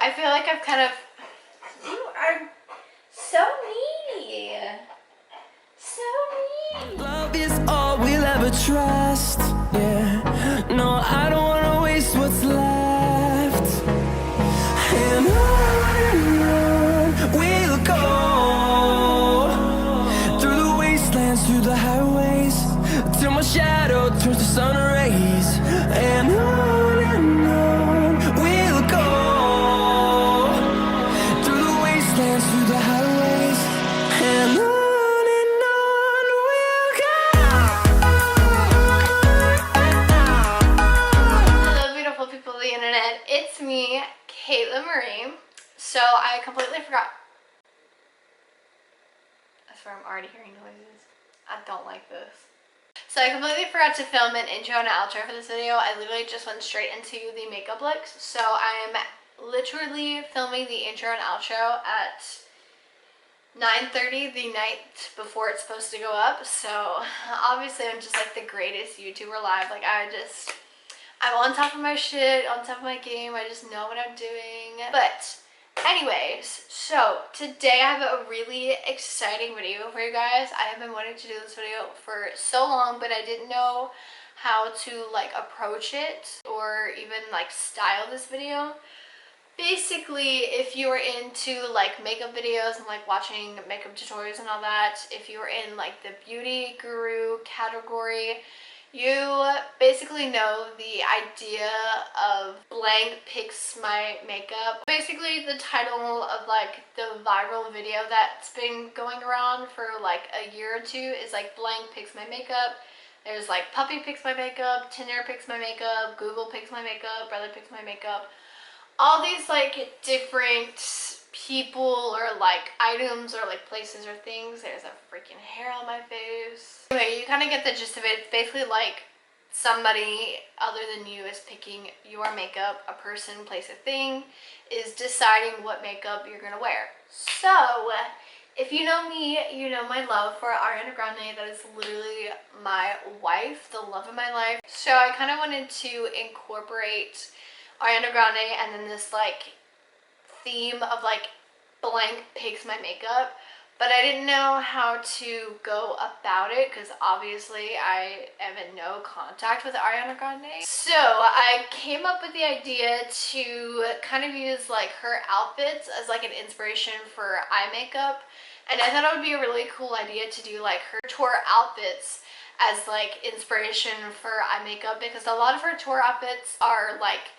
I feel like I've kind of... You are so needy. So needy. Love is all we'll ever trust. Yeah. No, I don't wanna waste what's left. And on we'll go. Through the wastelands, through the highways, till my shadow turns to sun rays. And on we'll go. Through the wastelands, through the highways, and on. It's me, Caitlin Marie. So I completely forgot. I swear I'm already hearing noises. I don't like this. So I completely forgot to film an intro and an outro for this video. I literally just went straight into the makeup looks. So I am literally filming the intro and outro at 9:30 the night before it's supposed to go up. So obviously I'm just like the greatest YouTuber live. Like I'm on top of my shit, on top of my game. I just know what I'm doing. But anyways, so today I have a really exciting video for you guys. I have been wanting to do this video for so long, but I didn't know how to like approach it or even like style this video. Basically, if you are into like makeup videos and like watching makeup tutorials and all that, if you're in like the beauty guru category, you basically know the idea of blank picks my makeup. Basically the title of like the viral video that's been going around for like a year or two is like blank picks my makeup. There's like Puppy picks my makeup, Tinder picks my makeup, Google picks my makeup, Brother picks my makeup. All these like different people or like items or like places or things. There's a freaking hair on my face. Anyway, you kind of get the gist of it. It's basically like somebody other than you is picking your makeup. A person, place, a thing is deciding what makeup you're gonna wear. So if you know me, you know my love for Ariana Grande. That is literally my wife, the love of my life. So I kind of wanted to incorporate Ariana Grande and then this like theme of like blank picks my makeup, but I didn't know how to go about it because obviously I am in no contact with Ariana Grande. So I came up with the idea to kind of use like her outfits as like an inspiration for eye makeup, and I thought it would be a really cool idea to do like her tour outfits as like inspiration for eye makeup, because a lot of her tour outfits are like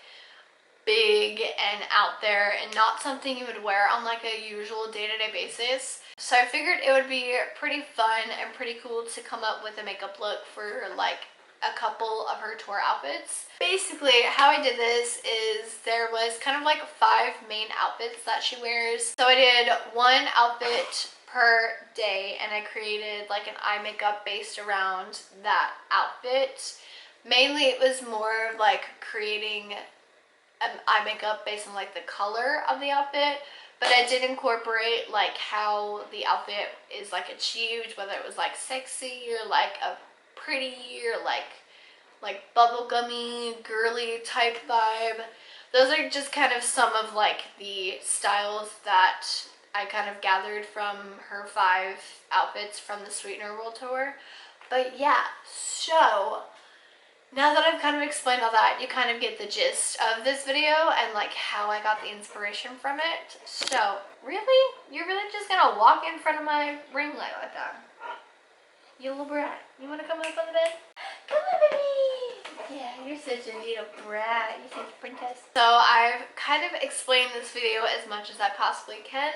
big and out there and not something you would wear on like a usual day-to-day basis. So I figured it would be pretty fun and pretty cool to come up with a makeup look for like a couple of her tour outfits. Basically how I did this is there was kind of like 5 main outfits that she wears. So I did one outfit per day and I created like an eye makeup based around that outfit. Mainly it was more of like creating eye makeup based on like the color of the outfit, but I did incorporate like how the outfit is like achieved, whether it was like sexy or like a pretty or like bubblegummy girly type vibe. Those are just kind of some of like the styles that I kind of gathered from her 5 outfits from the Sweetener World Tour. But yeah, so now that I've kind of explained all that, you kind of get the gist of this video and like how I got the inspiration from it. So really? You're really just gonna walk in front of my ring light like that? You little brat. You wanna come up on the bed? Come on, baby! Yeah, you're such a little brat. You're such a princess. So I've kind of explained this video as much as I possibly can.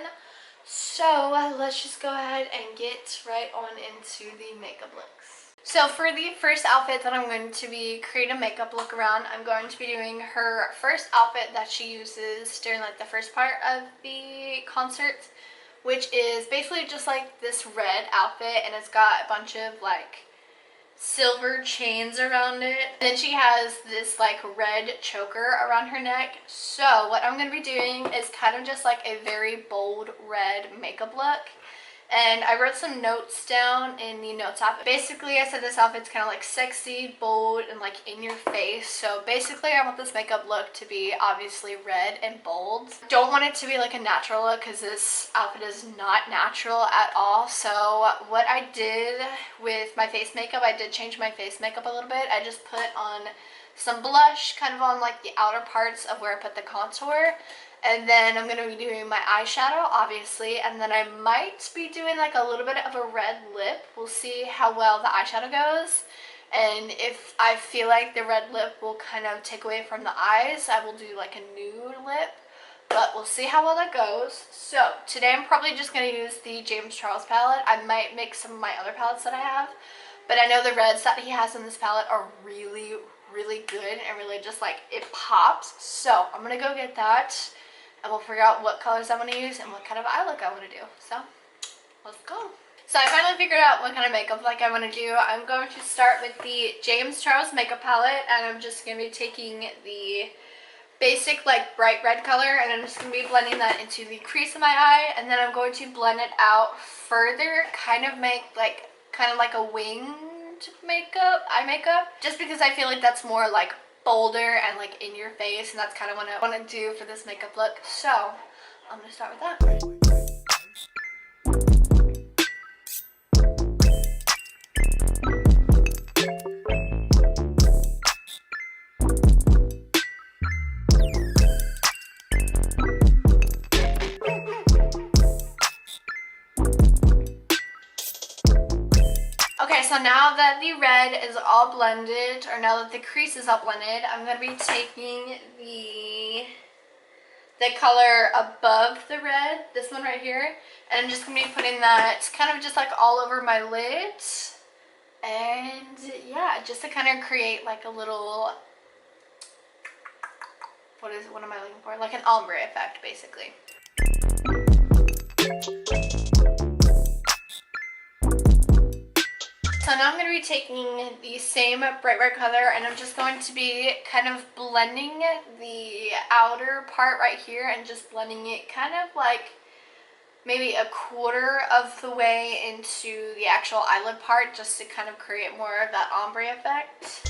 So let's just go ahead and get right on into the makeup looks. So for the first outfit that I'm going to be creating a makeup look around, I'm going to be doing her first outfit that she uses during like the first part of the concert, which is basically just like this red outfit, and it's got a bunch of like silver chains around it. And then she has this like red choker around her neck. So what I'm going to be doing is kind of just like a very bold red makeup look. and I wrote some notes down in the notes app. Basically, I said this outfit's kind of like sexy, bold, and like in your face. So basically, I want this makeup look to be obviously red and bold. Don't want it to be like a natural look because this outfit is not natural at all. So what I did with my face makeup, I did change my face makeup a little bit. I just put on some blush kind of on like the outer parts of where I put the contour. And then I'm going to be doing my eyeshadow, obviously, and then I might be doing like a little bit of a red lip. We'll see how well the eyeshadow goes. And if I feel like the red lip will kind of take away from the eyes, I will do like a nude lip. But we'll see how well that goes. So today I'm probably just going to use the James Charles palette. I might mix some of my other palettes that I have. But I know the reds that he has in this palette are really, really good and really just like it pops. So I'm going to go get that. And we'll figure out what colors I want to use and what kind of eye look I want to do. So, let's go. So I finally figured out what kind of makeup look I want to do. I'm going to start with the James Charles makeup palette. And I'm just going to be taking the basic like bright red color. And I'm just going to be blending that into the crease of my eye. And then I'm going to blend it out further. Kind of like a winged makeup, eye makeup. Just because I feel like that's more like bolder and like in your face, and that's kind of what I want to do for this makeup look. So I'm gonna start with that. Okay, so now that the red is all blended, or now that the crease is all blended, I'm going to be taking the color above the red, this one right here, and I'm just going to be putting that kind of just like all over my lids. And yeah, just to kind of create like a little, what am I looking for? Like an ombre effect, basically. So now I'm going to be taking the same bright red color, and I'm just going to be kind of blending the outer part right here and just blending it kind of like maybe a quarter of the way into the actual eyelid part, just to kind of create more of that ombre effect.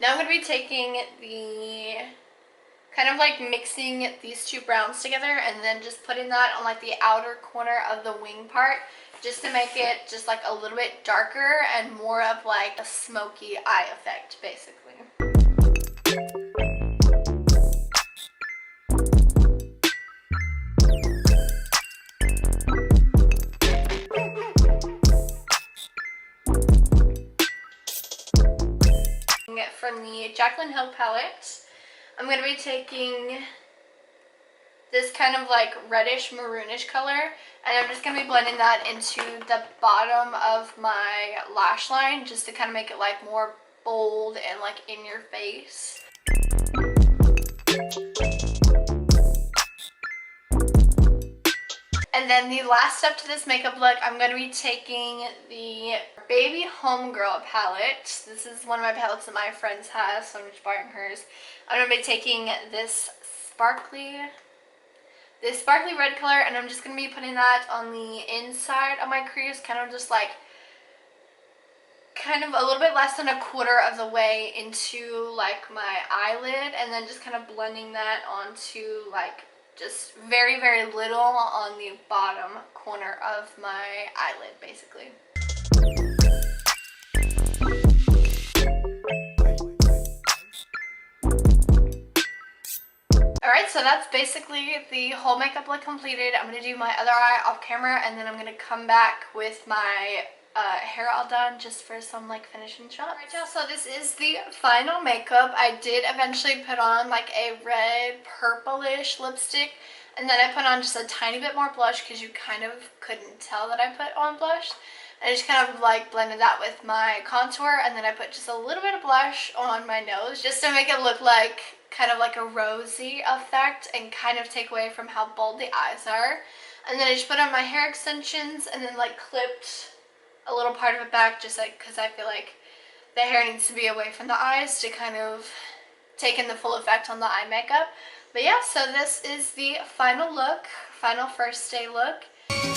Now I'm going to be taking the kind of like mixing these two browns together and then just putting that on like the outer corner of the wing part, just to make it just like a little bit darker and more of like a smoky eye effect, basically. From the Jaclyn Hill palette, I'm going to be taking this kind of like reddish maroonish color, and I'm just going to be blending that into the bottom of my lash line, just to kind of make it like more bold and like in your face. And then the last step to this makeup look, I'm going to be taking the Baby Homegirl palette. This is one of my palettes that my friends has, so I'm just borrowing hers. I'm going to be taking this sparkly red color, and I'm just going to be putting that on the inside of my crease, kind of just like kind of a little bit less than a quarter of the way into like my eyelid, and then just kind of blending that onto like just very, very little on the bottom corner of my eyelid, basically. Alright, so that's basically the whole makeup look completed. I'm going to do my other eye off camera, and then I'm going to come back with my hair all done just for some like finishing shots. Alright y'all, so this is the final makeup. I did eventually put on like a red purplish lipstick, and then I put on just a tiny bit more blush because you kind of couldn't tell that I put on blush. I just kind of like blended that with my contour, and then I put just a little bit of blush on my nose just to make it look like kind of like a rosy effect and kind of take away from how bold the eyes are. And then I just put on my hair extensions and then like clipped a little part of it back, just like because I feel like the hair needs to be away from the eyes to kind of take in the full effect on the eye makeup. But yeah, so this is the final look, final first day look.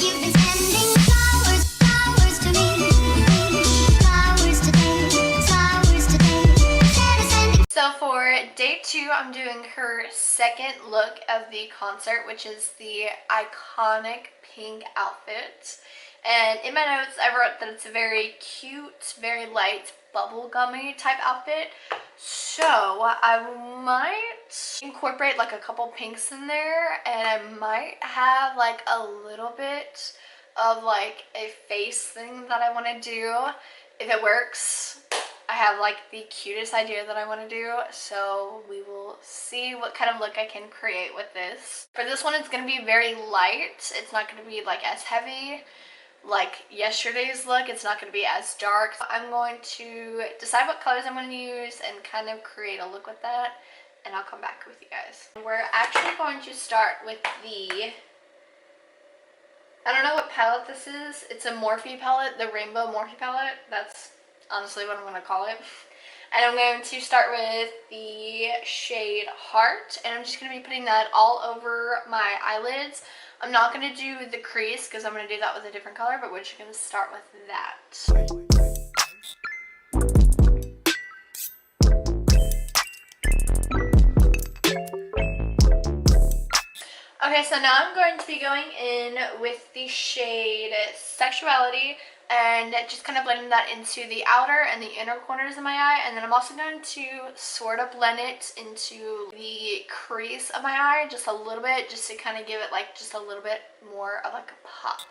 You've been sending flowers, flowers to me, flowers today, flowers today. Instead of sending. So for day 2, I'm doing her second look of the concert, which is the iconic pink outfit. And in my notes, I wrote that it's a very cute, very light, bubblegummy type outfit. So I might incorporate like a couple pinks in there, and I might have like a little bit of like a face thing that I want to do. If it works, I have like the cutest idea that I want to do, so we will see what kind of look I can create with this. For this one, it's going to be very light. It's not going to be like as heavy like yesterday's look. It's not going to be as dark. I'm going to decide what colors I'm going to use and kind of create a look with that, and I'll come back with you guys. We're actually going to start with the, I don't know what palette this is. It's a Morphe palette, the Rainbow Morphe palette. That's honestly what I'm going to call it. And I'm going to start with the shade Heart, and I'm just going to be putting that all over my eyelids. I'm not going to do the crease because I'm going to do that with a different color, but we're just going to start with that. Okay, so now I'm going to be going in with the shade Sexuality and just kind of blending that into the outer and the inner corners of my eye. And then I'm also going to sort of blend it into the crease of my eye just a little bit, just to kind of give it like just a little bit more of like a pop.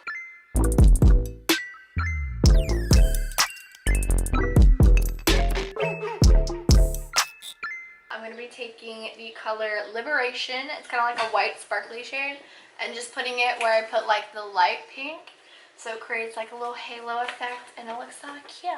I'm going to be taking the color Liberation. It's kind of like a white sparkly shade, and just putting it where I put like the light pink, so it creates like a little halo effect and it looks so cute.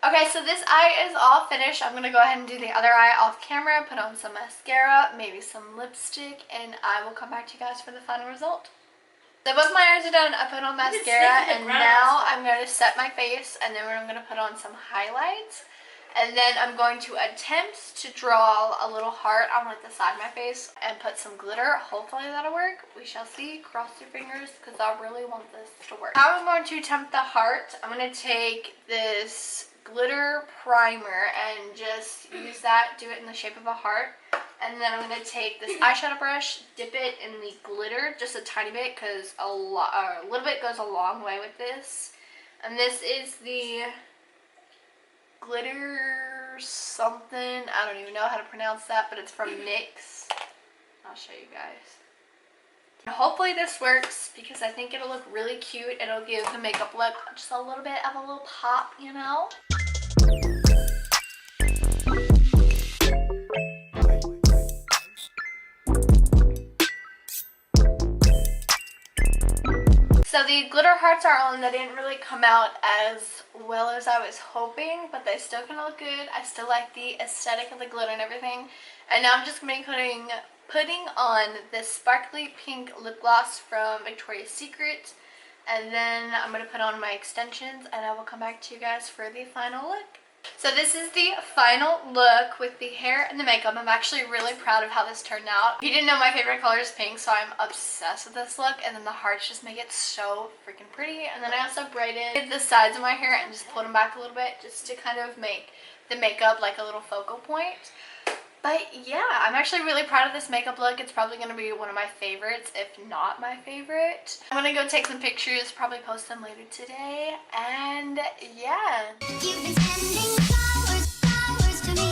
Okay, so this eye is all finished. I'm going to go ahead and do the other eye off camera, put on some mascara, maybe some lipstick, and I will come back to you guys for the final result. So both my eyes are done. I put on mascara, and now I'm going to set my face, and then I'm going to put on some highlights. And then I'm going to attempt to draw a little heart on like the side of my face and put some glitter. Hopefully that'll work. We shall see. Cross your fingers because I really want this to work. How I'm going to attempt the heart, I'm going to take this glitter primer and just use that, do it in the shape of a heart. And then I'm going to take this eyeshadow brush, dip it in the glitter just a tiny bit because a little bit goes a long way with this. And this is the glitter something. I don't even know how to pronounce that, but it's from NYX. I'll show you guys. Hopefully this works because I think it'll look really cute. It'll give the makeup look just a little bit of a little pop, you know? So the glitter hearts are on. They didn't really come out as well as I was hoping, but they still kind of look good. I still like the aesthetic of the glitter and everything. And now I'm just going to be putting on this sparkly pink lip gloss from Victoria's Secret. And then I'm going to put on my extensions, and I will come back to you guys for the final look. So this is the final look with the hair and the makeup. I'm actually really proud of how this turned out. If you didn't know, my favorite color is pink, so I'm obsessed with this look. And then the hearts just make it so freaking pretty. And then I also braided the sides of my hair and just pulled them back a little bit just to kind of make the makeup like a little focal point. But yeah, I'm actually really proud of this makeup look. It's probably going to be one of my favorites, if not my favorite. I'm going to go take some pictures, probably post them later today. And yeah. You've been sending flowers, flowers to me,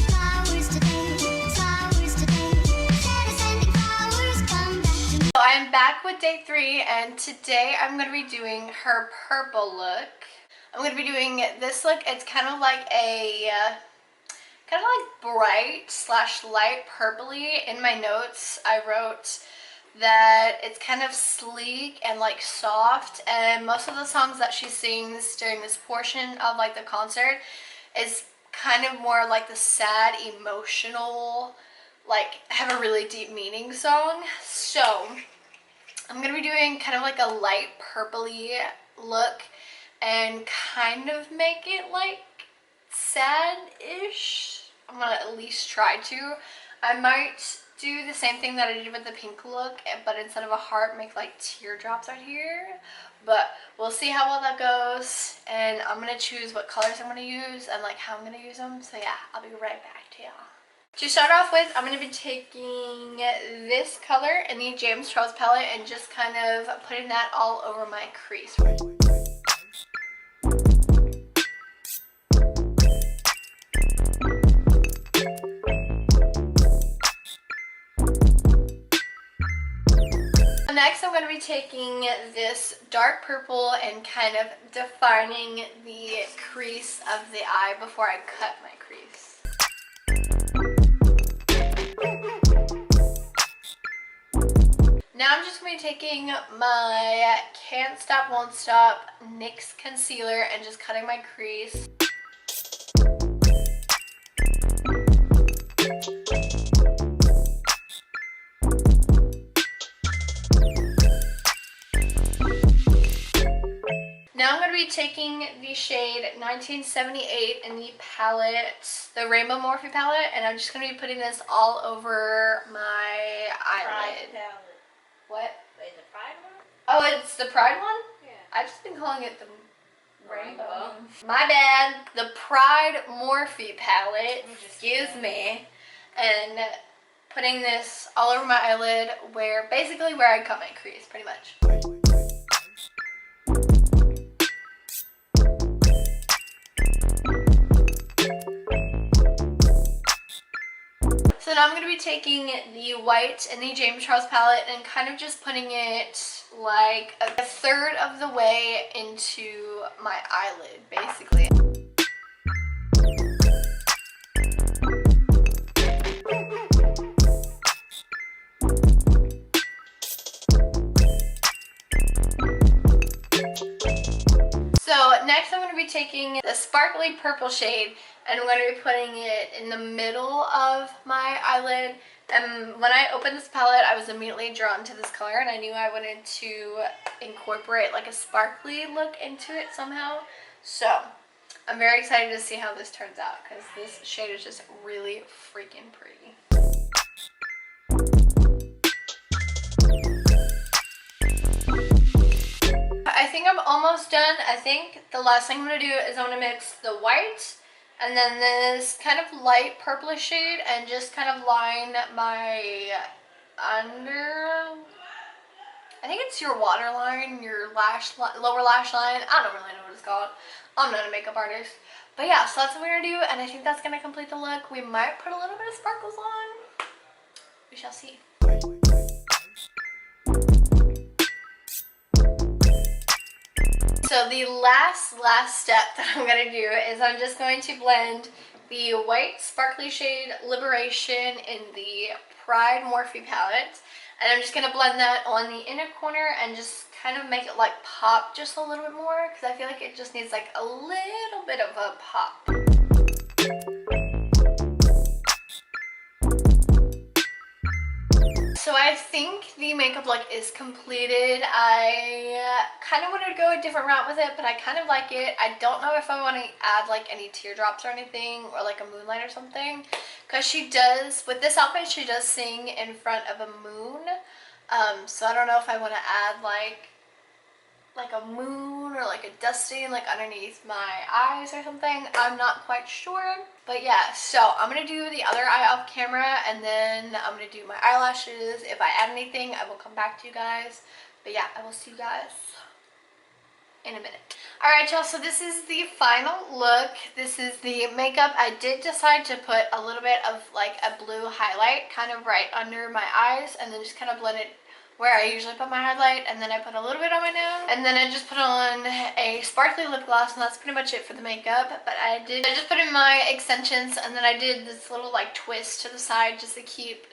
flowers today, flowers today. Instead of sending flowers, come back to me. So I am back with day 3, and today I'm going to be doing her purple look. I'm going to be doing this look. It's kind of like a kind of like bright / light purpley. In my notes I wrote that it's kind of sleek and like soft, and most of the songs that she sings during this portion of like the concert is kind of more like the sad emotional like have a really deep meaning song. So I'm gonna be doing kind of like a light purpley look and kind of make it like sad-ish. I'm gonna at least try to. I might do the same thing that I did with the pink look, but instead of a heart, make like teardrops right here. But we'll see how well that goes, and I'm gonna choose what colors I'm gonna use and like how I'm gonna use them. So yeah, I'll be right back to y'all. To start off with, I'm going to be taking this color in the James Charles palette and just kind of putting that all over my crease. Next, I'm going to be taking this dark purple and kind of defining the crease of the eye before I cut my crease. Now I'm just going to be taking my Can't Stop Won't Stop NYX concealer and just cutting my crease. Now I'm going to be taking the shade 1978 in the palette, the Rainbow Morphe palette, and I'm just going to be putting this all over my eyelid. What? Wait, the Pride one? Oh, it's the Pride one? Yeah. I've just been calling it the Rainbow. My bad. The Pride Morphe palette, excuse me, and putting this all over my eyelid basically where I cut my crease, pretty much. So now I'm going to be taking the white in the James Charles palette and kind of just putting it like a third of the way into my eyelid, basically. So next I'm going to be taking the sparkly purple shade and I'm going to be putting it in the middle of my eyelid. And when I opened this palette, I was immediately drawn to this color and I knew I wanted to incorporate like a sparkly look into it somehow. So I'm very excited to see how this turns out because this shade is just really freaking pretty. I think I'm almost done. I think the last thing I'm going to do is I'm going to mix the white and then this kind of light purplish shade and just kind of line my under, I think it's your waterline, your lower lash line. I don't really know what it's called. I'm not a makeup artist. But yeah, so that's what we're going to do and I think that's going to complete the look. We might put a little bit of sparkles on. We shall see. So the last step that I'm going to do is I'm just going to blend the white sparkly shade Liberation in the Pride Morphe palette. And I'm just going to blend that on the inner corner and just kind of make it like pop just a little bit more because I feel like it just needs like a little bit of a pop. So I think the makeup look is completed. I kind of wanted to go a different route with it, but I kind of like it. I don't know if I want to add like any teardrops or anything or like a moonlight or something. Because she does, with this outfit, she does sing in front of a moon. So I don't know if I want to add like a moon or like a dusting like underneath my eyes or something. I'm not quite sure. But yeah, so I'm going to do the other eye off camera and then I'm going to do my eyelashes. If I add anything, I will come back to you guys. But yeah, I will see you guys in a minute. Alright y'all, so this is the final look. This is the makeup. I did decide to put a little bit of like a blue highlight kind of right under my eyes and then just kind of blend it where I usually put my highlight, and then I put a little bit on my nose, and then I just put on a sparkly lip gloss, and that's pretty much it for the makeup. But I just put in my extensions, and then I did this little like twist to the side just to keep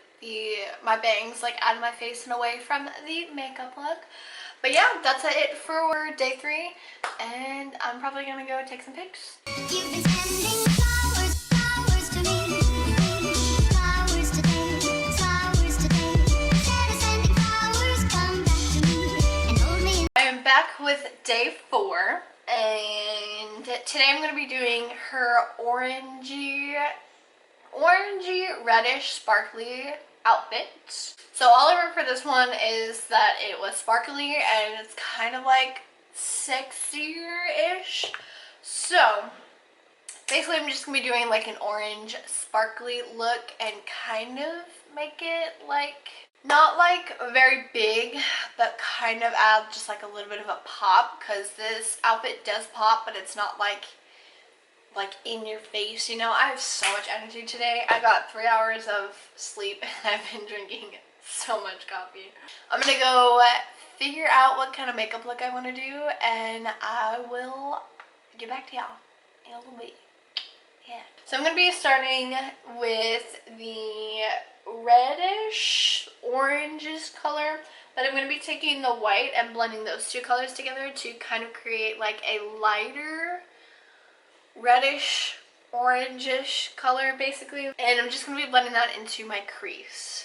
my bangs like out of my face and away from the makeup look. But yeah, that's it for day 3, and I'm probably gonna go take some pics. You've been sending flowers to me, flowers today. back with day 4, and today I'm going to be doing her orangey reddish sparkly outfit. So all I remember for this one is that it was sparkly and it's kind of like sexier-ish. So basically I'm just going to be doing like an orange sparkly look and kind of make it like, not like very big, but kind of add just like a little bit of a pop, because this outfit does pop, but it's not like in your face, you know. I have so much energy today. I got 3 hours of sleep and I've been drinking so much coffee. I'm gonna go figure out what kind of makeup look I want to do, and I will get back to y'all in a little bit. Yeah. So I'm gonna be starting with the reddish oranges color, but I'm going to be taking the white and blending those two colors together to kind of create like a lighter reddish orangish color basically, and I'm just going to be blending that into my crease.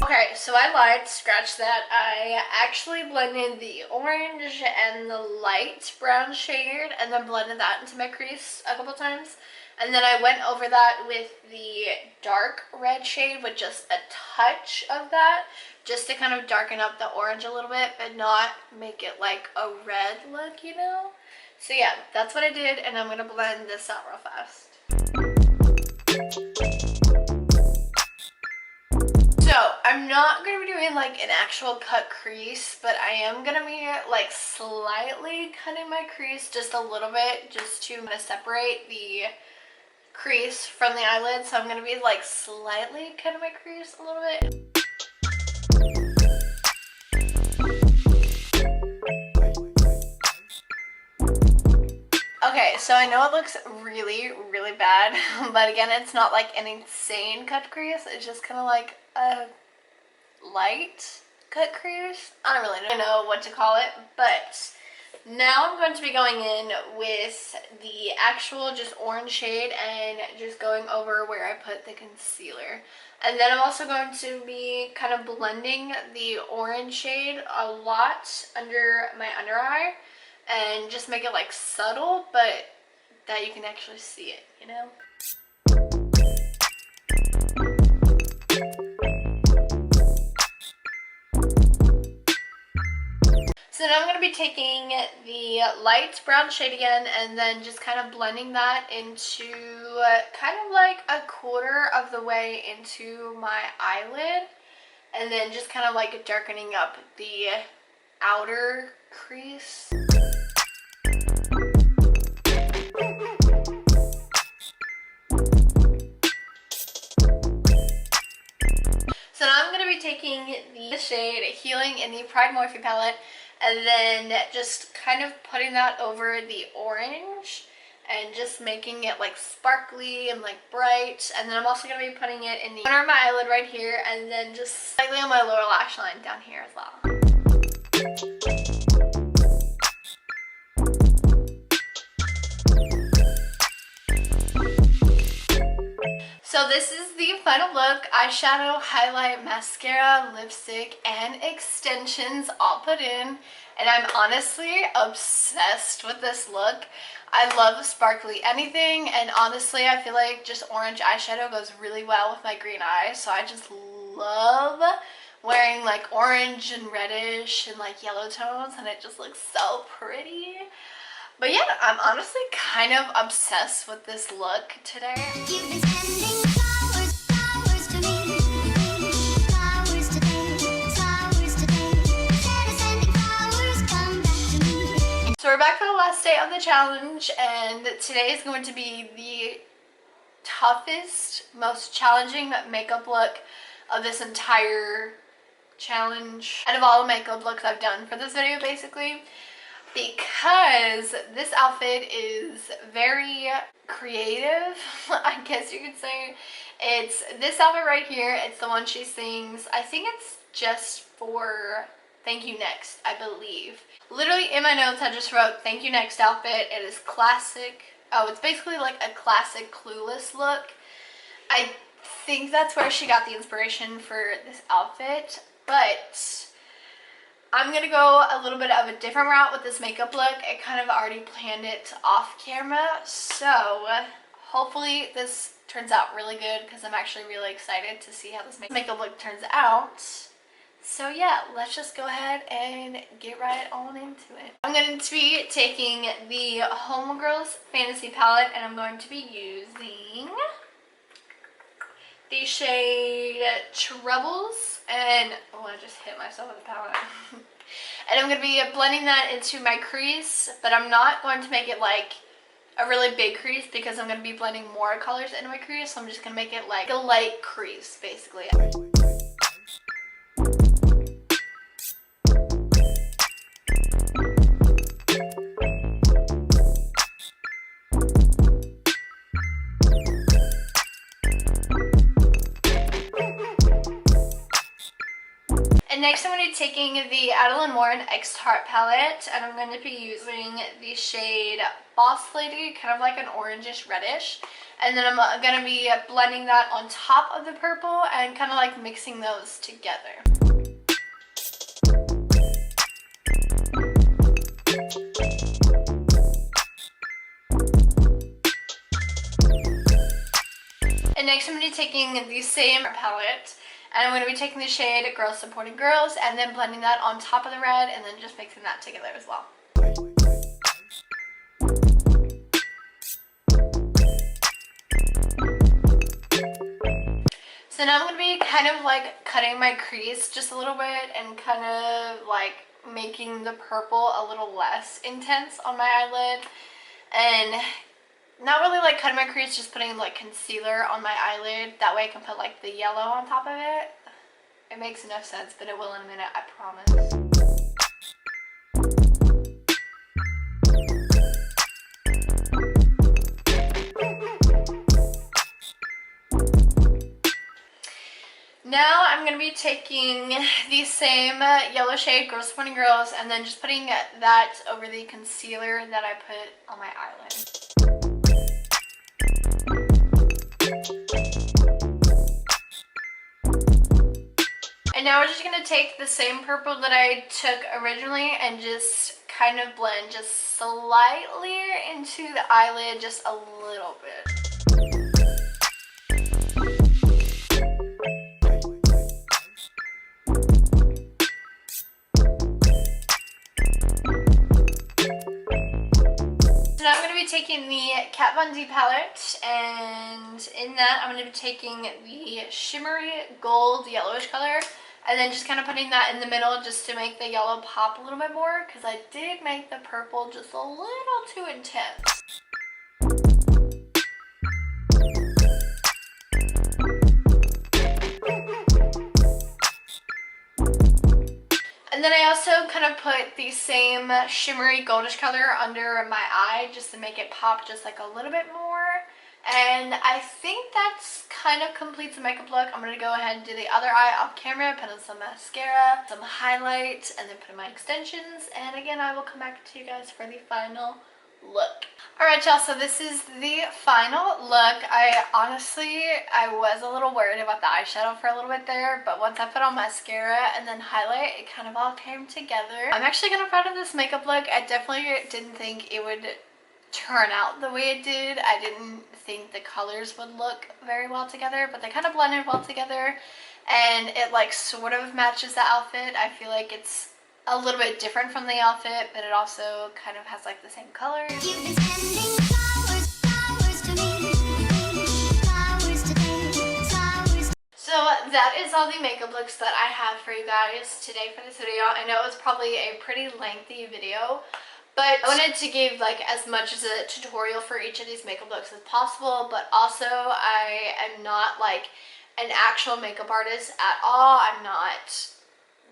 Okay, so I lied, scratch that. I actually blended the orange and the light brown shade and then blended that into my crease a couple times. And then I went over that with the dark red shade with just a touch of that, just to kind of darken up the orange a little bit, but not make it like a red look, you know? So yeah, that's what I did, and I'm gonna blend this out real fast. So I'm not going to be doing like an actual cut crease, but I am going to be like slightly cutting my crease just a little bit, just to kind of separate the crease from the eyelid. So I'm going to be like slightly cutting my crease a little bit. Okay, so I know it looks really, really bad, but again, it's not like an insane cut crease. It's just kind of like a light cut crease. I don't really know what to call it, but now I'm going to be going in with the actual just orange shade and just going over where I put the concealer. And then I'm also going to be kind of blending the orange shade a lot under my under eye and just make it like subtle, but that you can actually see it, you know? So now I'm going to be taking the light brown shade again and then just kind of blending that into kind of like a quarter of the way into my eyelid, and then just kind of like darkening up the outer crease. So now I'm going to be taking the shade Healing in the Pride Morphe palette and then just kind of putting that over the orange and just making it like sparkly and like bright. And then I'm also going to be putting it in the corner of my eyelid right here, and then just slightly on my lower lash line down here as well. So this is the final look. Eyeshadow, highlight, mascara, lipstick, and extensions all put in. And I'm honestly obsessed with this look. I love sparkly anything, and honestly I feel like just orange eyeshadow goes really well with my green eyes. So I just love wearing like orange and reddish and like yellow tones, and it just looks so pretty. But yeah, I'm honestly kind of obsessed with this look today. You've been sending flowers, flowers to me. Flowers today, flowers today. Instead of sending flowers, come back to me. So we're back for the last day of the challenge, and today is going to be the toughest, most challenging makeup look of this entire challenge. Out of all the makeup looks I've done for this video, basically. Because this outfit is very creative, I guess you could say, It's this outfit right here. It's the one she sings. I think it's just for Thank You Next, I believe. Literally in my notes I just wrote Thank You Next outfit. It is classic. Oh, it's basically like a classic Clueless look. I think that's where she got the inspiration for this outfit, but I'm gonna go a little bit of a different route with this makeup look. I kind of already planned it off camera, so hopefully this turns out really good because I'm actually really excited to see how this makeup look turns out. So yeah, let's just go ahead and get right on into it. I'm going to be taking the Homegirls Fantasy palette, and I'm going to be using the shade Troubles, and oh, I just hit myself with the palette. And I'm going to be blending that into my crease, but I'm not going to make it like a really big crease because I'm going to be blending more colors into my crease, so I'm just going to make it like a light crease basically. And next I'm going to be taking the Adeline Warren X Tart palette, and I'm going to be using the shade Boss Lady, kind of like an orangish reddish. And then I'm going to be blending that on top of the purple and kind of like mixing those together. And next I'm going to be taking the same palette, and I'm going to be taking the shade Girls Supporting Girls and then blending that on top of the red and then just mixing that together as well. So now I'm going to be kind of like cutting my crease just a little bit and kind of like making the purple a little less intense on my eyelid. And not really like cutting my crease, just putting like concealer on my eyelid. That way I can put like the yellow on top of it. It makes enough sense, but it will in a minute, I promise. Now I'm going to be taking the same yellow shade, Girls Supporting Girls, and then just putting that over the concealer that I put on my eyelid. And now we're just going to take the same purple that I took originally and just kind of blend just slightly into the eyelid, just a little bit. So now I'm going to be taking the Kat Von D palette, and in that I'm going to be taking the shimmery gold yellowish color and then just kind of putting that in the middle just to make the yellow pop a little bit more, because I did make the purple just a little too intense. And then I also kind of put the same shimmery goldish color under my eye just to make it pop just like a little bit more. And I think that's kind of completes the makeup look. I'm going to go ahead and do the other eye off camera, put on some mascara, some highlight, and then put in my extensions. And again, I will come back to you guys for the final look. Alright y'all, so this is the final look. I was a little worried about the eyeshadow for a little bit there, but once I put on mascara and then highlight, it kind of all came together. I'm actually kind of proud of this makeup look. I definitely didn't think it would turn out the way it did. I didn't think the colors would look very well together, but they kind of blended well together, and it like sort of matches the outfit. I feel like it's a little bit different from the outfit, but it also kind of has like the same colors. You've been sending flowers to me, flowers today, flowers. So that is all the makeup looks that I have for you guys today for this video. I know it was probably a pretty lengthy video, but I wanted to give like as much as a tutorial for each of these makeup looks as possible, but also I am not like an actual makeup artist at all. I'm not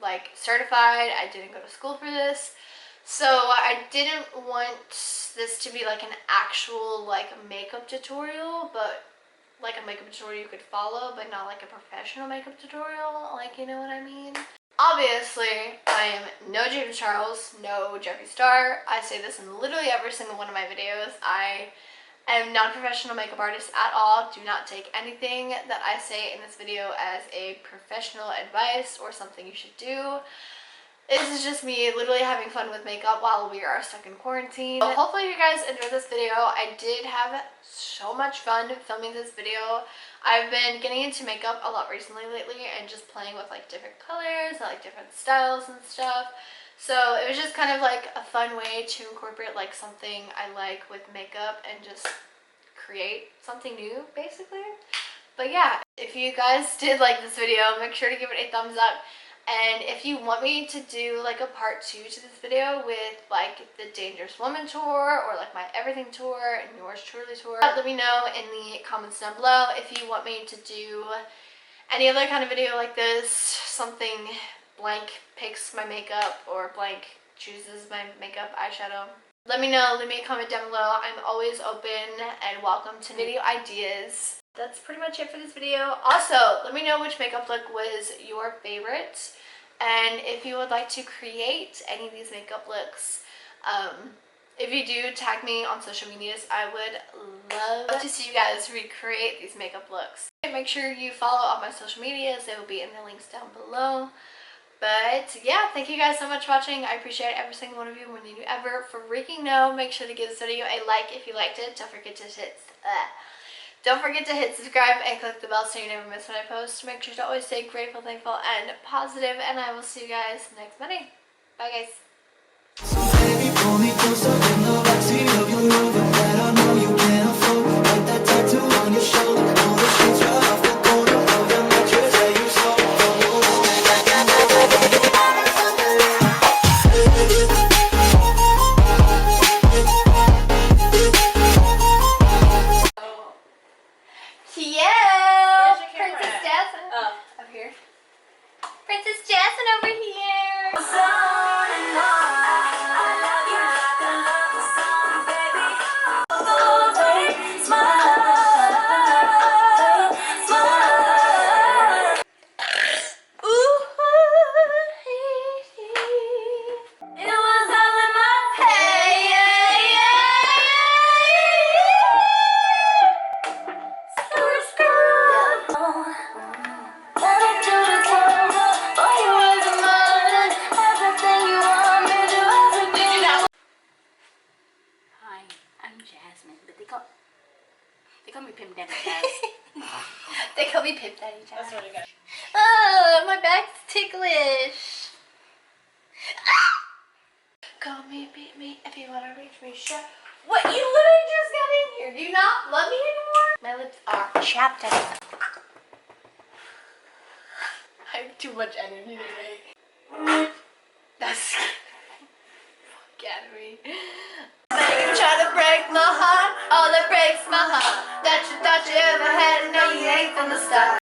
like certified. I didn't go to school for this, so I didn't want this to be like an actual like makeup tutorial, but like a makeup tutorial you could follow, but not like a professional makeup tutorial, like, you know what I mean? Obviously, I am no James Charles, no Jeffree Star. I say this in literally every single one of my videos. I am not a professional makeup artist at all. Do not take anything that I say in this video as a professional advice or something you should do. This is just me literally having fun with makeup while we are stuck in quarantine. So hopefully you guys enjoyed this video. I did have so much fun filming this video. I've been getting into makeup a lot recently lately and just playing with like different colors and like different styles and stuff. So it was just kind of like a fun way to incorporate like something I like with makeup and just create something new basically. But yeah, if you guys did like this video, make sure to give it a thumbs up. And if you want me to do like a part 2 to this video with like the Dangerous Woman tour or like my everything tour and yours truly tour, let me know in the comments down below. If you want me to do any other kind of video like this, something blank picks my makeup or blank chooses my makeup eyeshadow, let me know. Leave me a comment down below. I'm always open and welcome to video ideas. That's pretty much it for this video. Also, let me know which makeup look was your favorite, and if you would like to create any of these makeup looks. If you do, tag me on social medias. I would love to see you guys recreate these makeup looks. Make sure you follow all my social medias. They will be in the links down below. But yeah, thank you guys so much for watching. I appreciate every single one of you more than you ever freaking know. Make sure to give this video a like if you liked it. Don't forget to hit subscribe and click the bell so you never miss when I post. Make sure to always stay grateful, thankful, and positive. And I will see you guys next Monday. Bye, guys. So baby, pull me closer in the backseat of your Rover that I know you can't afford. Like that tattoo on your shoulder, all the sheets right off the corner of the mattress that you sold. Yeah, Where's your camera Princess at? Jasmine. Oh. Up here. Princess Jasmine over here. Hi, I'm Jasmine, but they call me Pimp Daddy Jazz. They call me Pimp Daddy Jazz. That's what I got. Oh, my back's ticklish. Call me, beat me, if you wanna reach me, sure. What? You literally just got in here. Do you not love me anymore? My lips are chapped. I have too much energy today. That's fuck out of me. You try to break my heart, all that breaks my heart. That you thought you ever had, and now you ain't from the start.